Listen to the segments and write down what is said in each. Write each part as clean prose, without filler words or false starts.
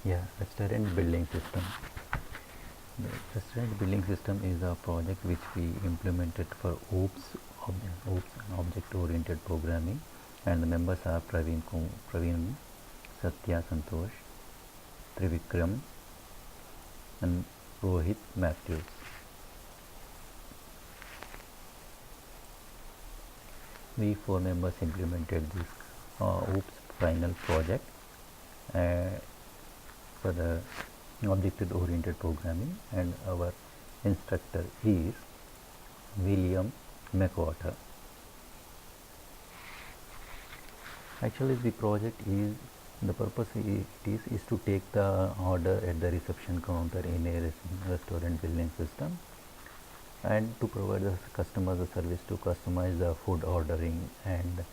Yeah, restaurant building system. The restaurant building system is a project which we implemented for OOPS object-oriented programming, and the members are Praveen, Satya, Santosh, Trivikram, and Rohit Matthews. We four members implemented this OOPS final project uh, for the object-oriented programming, and our instructor is William McWhorter. Actually, the purpose is to take the order at the reception counter in a restaurant building system, and to provide the customer the service to customize the food ordering, and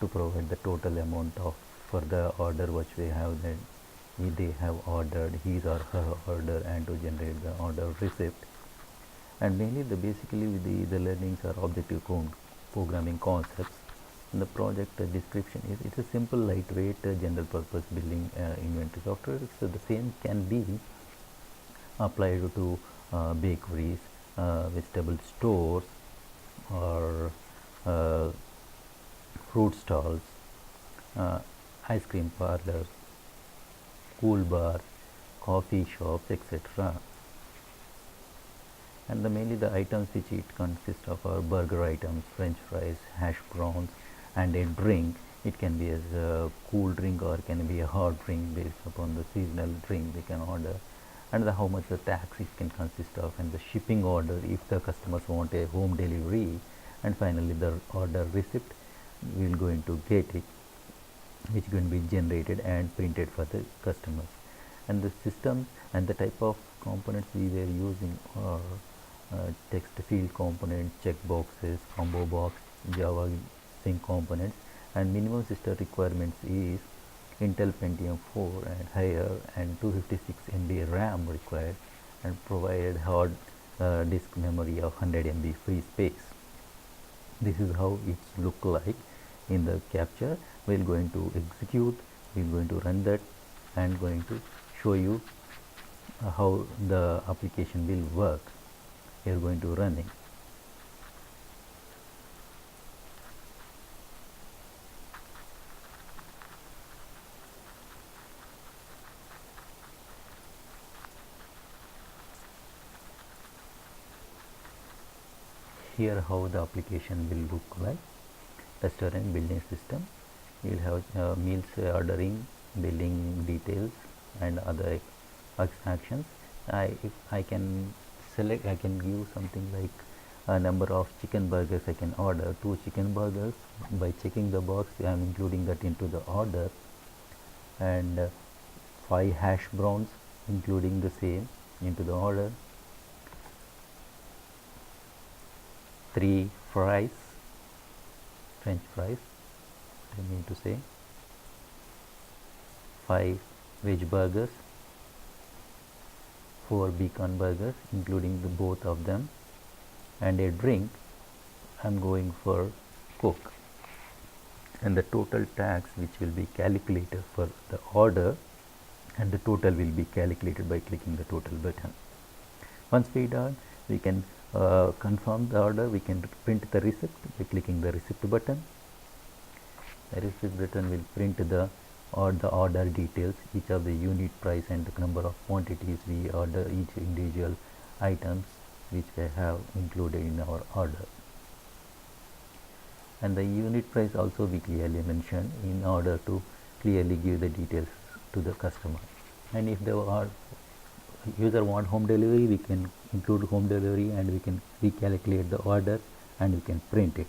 to provide the total amount of for the order which we have that they have ordered his or her order, and to generate the order receipt. And mainly basically the learnings are objective programming concepts. And the project description is it's a simple lightweight general purpose building inventory software. So the same can be applied to bakeries, vegetable stores, or fruit stalls, uh, ice cream parlors, cool bar, coffee shops, etc. And mainly the items which it consists of are burger items, french fries, hash browns, and a drink. It can be as a cool drink or can be a hot drink based upon the seasonal drink they can order, and how much the tax it can consist of, and the shipping order if the customers want a home delivery, and finally the order receipt we will going to get it, which is going to be generated and printed for the customers. And the systems and the type of components we were using are text field components, checkboxes, combo box, Java sync components, and minimum system requirements is Intel Pentium 4 and higher, and 256 MB RAM required, and provided hard disk memory of 100 MB free space. This is how it look like in the capture. We're going to execute, we're going to run that, and going to show you how the application will work. We are going to run it. Here how the application will look like. Restaurant building system. You will have meals ordering, billing details, and other actions. If I can select, I can give something like a number of chicken burgers. I can order 2 chicken burgers. By checking the box, I am including that into the order, and 5 hash browns, including the same into the order, 3 fries, french fries, I mean to say, 5 veg burgers, 4 bacon burgers, including the both of them, and a drink. I'm going for Coke, and the total tax which will be calculated for the order, and the total will be calculated by clicking the total button. Once we done, we can confirm the order. We can print the receipt by clicking the receipt button. The receipt button will print the order details, each of the unit price and the number of quantities we order, each individual items which we have included in our order. And the unit price also we clearly mention in order to clearly give the details to the customer. And if the user want home delivery, we can include home delivery, and we can recalculate the order, and we can print it.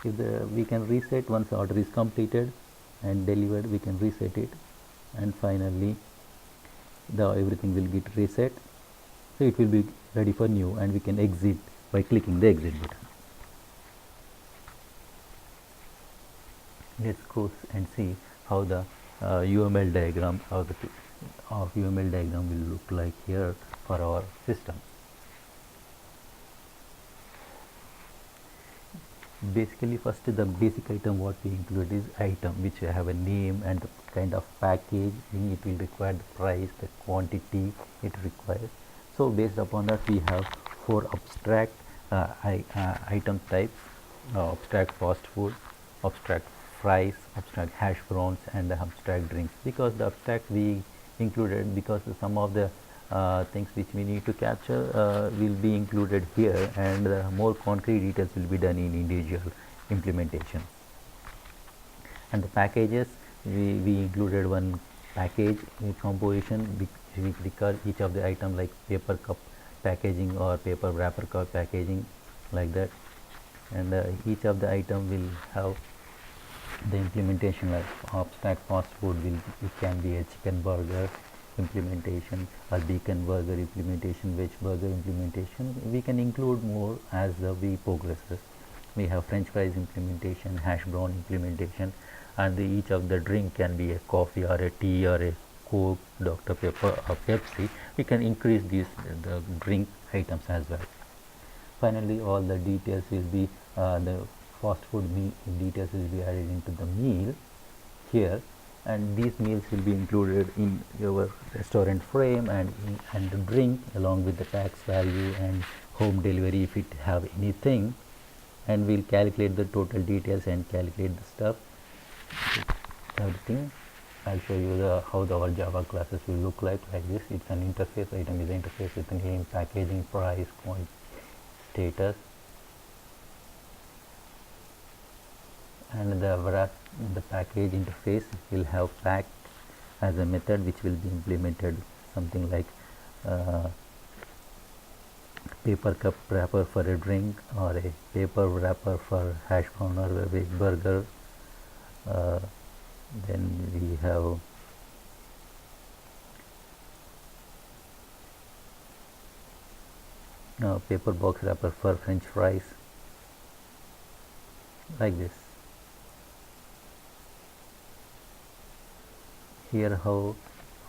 If we can reset once the order is completed and delivered, we can reset it, and finally everything will get reset, so it will be ready for new, and we can exit by clicking the exit button. Let's go and see how the UML diagram of UML diagram will look like here for our system. Basically, first the basic item what we include is item which have a name and the kind of packaging it will require, the price, the quantity it requires. So based upon that we have four abstract item types: abstract fast food, abstract fries, abstract hash browns, and the abstract drinks. Because the abstract we included because some of the things which we need to capture will be included here, and more concrete details will be done in individual implementation. And the packages, we included one package composition which requires each of the item, like paper cup packaging or paper wrapper cup packaging, like that. And each of the item will have the implementation, like abstract fast food will, it can be a chicken burger implementation or bacon burger implementation, veg burger implementation. We can include more as we progresses. We have french fries implementation, hash brown implementation, and each of the drink can be a coffee or a tea or a coke, Dr. Pepper or Pepsi. We can increase these the drink items as well. Finally, all the details will be the fast food details will be added into the meal here, and these meals will be included in your restaurant frame, and the drink along with the tax value and home delivery if it have anything, and we'll calculate the total details and calculate the stuff, everything. I'll show you how our Java classes will look like this. It's an interface. Item is an interface with the name, packaging, price, quantity, status, and the package interface will have fact as a method which will be implemented, something like paper cup wrapper for a drink, or a paper wrapper for hash brown or a veg burger. Then we have paper box wrapper for french fries, like this. Here how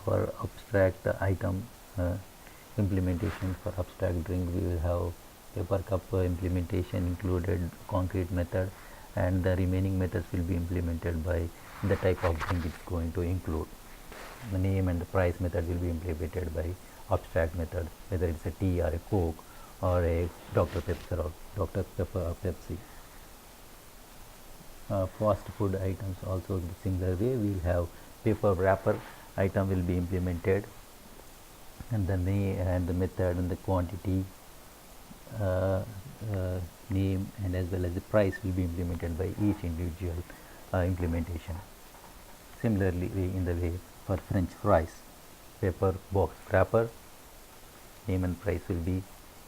for abstract item implementation, for abstract drink we will have paper cup implementation included, concrete method, and the remaining methods will be implemented by the type of drink it's going to include. The name and the price method will be implemented by abstract method, whether it's a tea or a coke or a Dr. Pepper or Pepsi. Fast food items also the similar way. We will have paper wrapper item will be implemented, and the name and the method and the quantity, name, and as well as the price will be implemented by each individual implementation. Similarly, in the way for french fries, paper box wrapper, name and price will be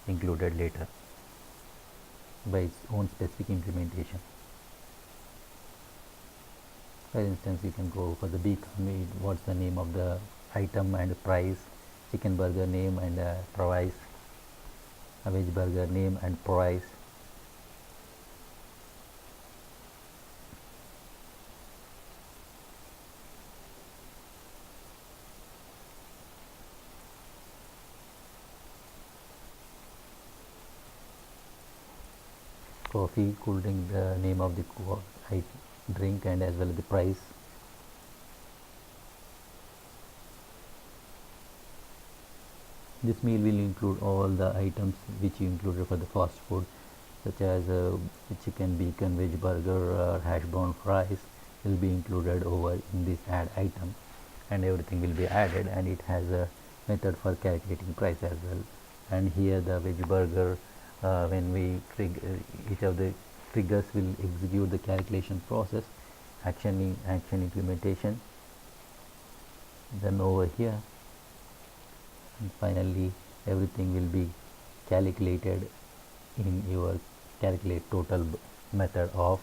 included later by its own specific implementation. For instance, you can go for the bacon, what's the name of the item and price, chicken burger name and price, a veg burger name and price. Coffee, cool drink, the name of the drink and as well as the price. This meal will include all the items which you included for the fast food, such as chicken, bacon, veg burger, hash brown fries will be included over in this add item, and everything will be added, and it has a method for calculating price as well. And here the veg burger, when we trigger each of the triggers will execute the calculation process, action implementation, then over here, and finally everything will be calculated in your calculate total method of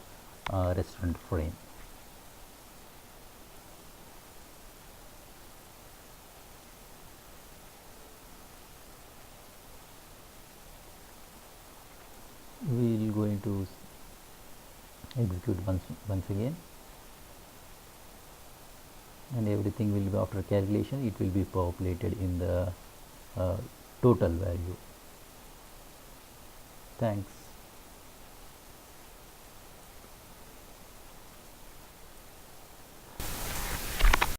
restaurant frame. We will going to execute once again, and everything will be, after calculation it will be populated in the total value. Thanks.